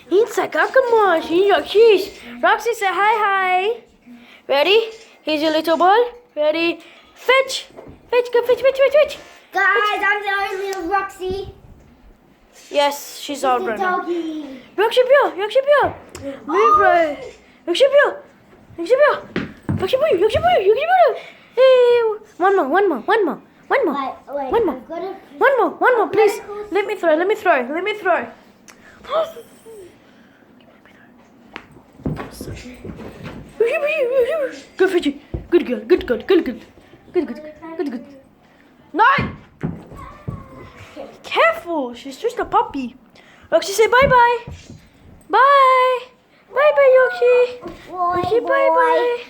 He's like, oh, come on, she's your cheese. Roxy, say hi. Ready? Here's your little ball. Ready? Fetch. Go fetch. Guys, I'm the only little Roxy. Yes, she's all grown up. Doggy. Roxy, move right. Roxy, Hey, one more. Wait, One more, please. Let me throw. Go Fidgy. Good girl. Good. No! Careful, she's just a puppy. Roxy, say bye. Bye, Yoshi. Yoshi, bye.